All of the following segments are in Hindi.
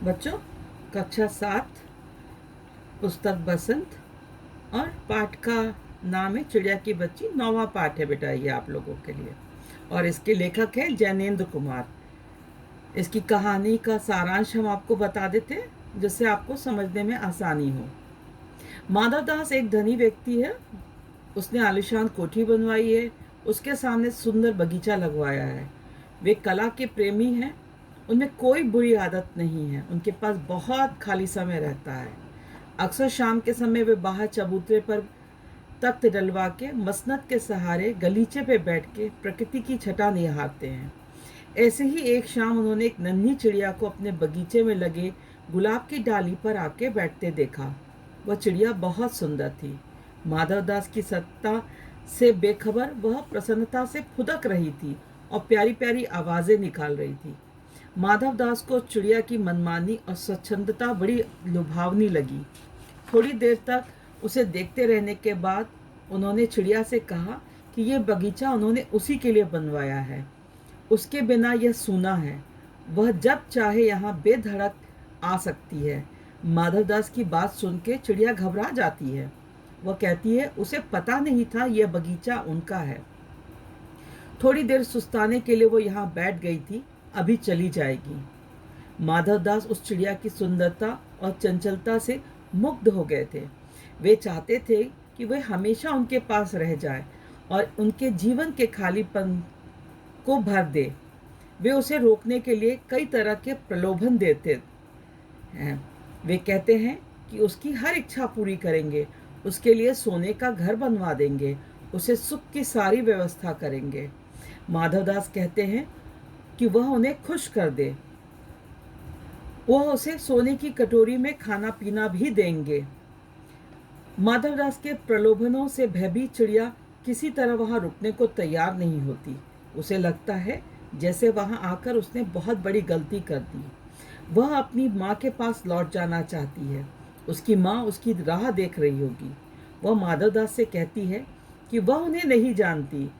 बच्चों, कक्षा 7 पुस्तक बसंत और पाठ का नाम है चिड़िया की बच्ची। 9वां पाठ है बेटा ये आप लोगों के लिए। और इसके लेखक हैं जैनेन्द्र कुमार। इसकी कहानी का सारांश हम आपको बता देते हैं जिससे आपको समझने में आसानी हो। माधव दास एक धनी व्यक्ति है। उसने आलीशान कोठी बनवाई है। उसके सामने सुंदर बगीचा लगवाया है। वे कला के प्रेमी हैं। उनमें कोई बुरी आदत नहीं है। उनके पास बहुत खाली समय रहता है। अक्सर शाम के समय वे बाहर चबूतरे पर तख्त डलवा के मसनद के सहारे गलीचे पे बैठ के प्रकृति की छटा निहारते हैं। ऐसे ही एक शाम उन्होंने एक नन्ही चिड़िया को अपने बगीचे में लगे गुलाब की डाली पर आके बैठते देखा। वह चिड़िया बहुत सुंदर थी। माधवदास की सत्ता से बेखबर वह प्रसन्नता से फुदक रही थी और प्यारी प्यारी आवाजें निकाल रही थी। माधवदास को चिड़िया की मनमानी और स्वच्छंदता बड़ी लुभावनी लगी। थोड़ी देर तक उसे देखते रहने के बाद उन्होंने चिड़िया से कहा कि यह बगीचा उन्होंने उसी के लिए बनवाया है। उसके बिना यह सूना है। वह जब चाहे यहाँ बेधड़क आ सकती है। माधवदास की बात सुन के चिड़िया घबरा जाती है। वह कहती है उसे पता नहीं था यह बगीचा उनका है। थोड़ी देर सुस्ताने के लिए वो यहाँ बैठ गई थी, अभी चली जाएगी। माधवदास उस चिड़िया की सुंदरता और चंचलता से मुग्ध हो गए थे। वे चाहते थे कि वे हमेशा उनके पास रह जाए और उनके जीवन के खालीपन को भर दे। वे उसे रोकने के लिए कई तरह के प्रलोभन देते हैं। वे कहते हैं कि उसकी हर इच्छा पूरी करेंगे, उसके लिए सोने का घर बनवा देंगे, उसे सुख की सारी व्यवस्था करेंगे। माधवदास कहते हैं कि वह उन्हें खुश कर दे। वह उसे सोने की कटोरी में खाना पीना भी देंगे। माधवदास के प्रलोभनों से भयभीत चिड़िया किसी तरह वहां रुकने को तैयार नहीं होती। उसे लगता है जैसे वहां आकर उसने बहुत बड़ी गलती कर दी। वह अपनी माँ के पास लौट जाना चाहती है। उसकी माँ उसकी राह देख रही होगी। वह माधवदास से कहती है कि वह उन्हें नहीं जानती।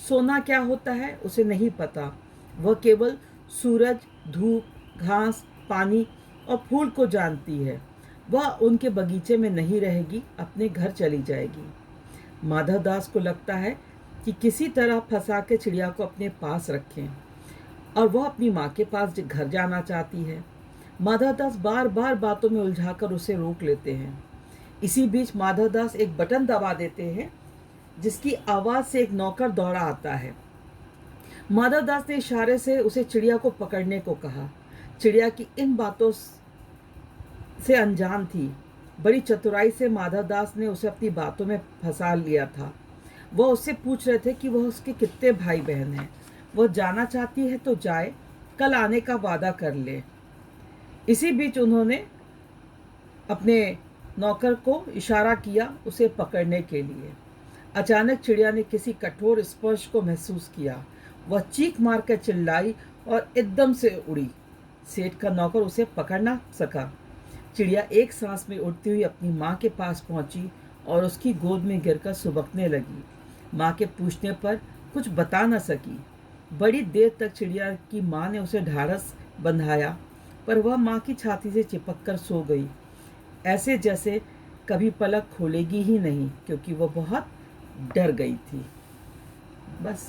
सोना क्या होता है उसे नहीं पता। वह केवल सूरज, धूप, घास, पानी और फूल को जानती है। वह उनके बगीचे में नहीं रहेगी, अपने घर चली जाएगी। माधवदास को लगता है कि किसी तरह फंसा के चिड़िया को अपने पास रखें और वह अपनी माँ के पास घर जाना चाहती है। माधवदास बार बार बातों में उलझाकर उसे रोक लेते हैं। इसी बीच माधवदास एक बटन दबा देते हैं जिसकी आवाज से एक नौकर दौड़ा आता है। माधवदास ने इशारे से उसे चिड़िया को पकड़ने को कहा। चिड़िया की इन बातों से अनजान थी। बड़ी चतुराई से माधवदास ने उसे अपनी बातों में फंसा लिया था। वह उससे पूछ रहे थे कि वह उसके कितने भाई बहन हैं। वह जाना चाहती है तो जाए, कल आने का वादा कर ले। इसी बीच उन्होंने अपने नौकर को इशारा किया उसे पकड़ने के लिए। अचानक चिड़िया ने किसी कठोर स्पर्श को महसूस किया। वह चीख मारकर चिल्लाई और एकदम से उड़ी। सेठ का नौकर उसे पकड़ ना सका। चिड़िया एक सांस में उड़ती हुई अपनी माँ के पास पहुंची और उसकी गोद में गिरकर सुबकने लगी। माँ के पूछने पर कुछ बता न सकी। बड़ी देर तक चिड़िया की माँ ने उसे ढाढ़स बंधाया, पर वह माँ की छाती से चिपककर सो गई, ऐसे जैसे कभी पलक खोलेगी ही नहीं, क्योंकि वह बहुत डर गई थी। बस।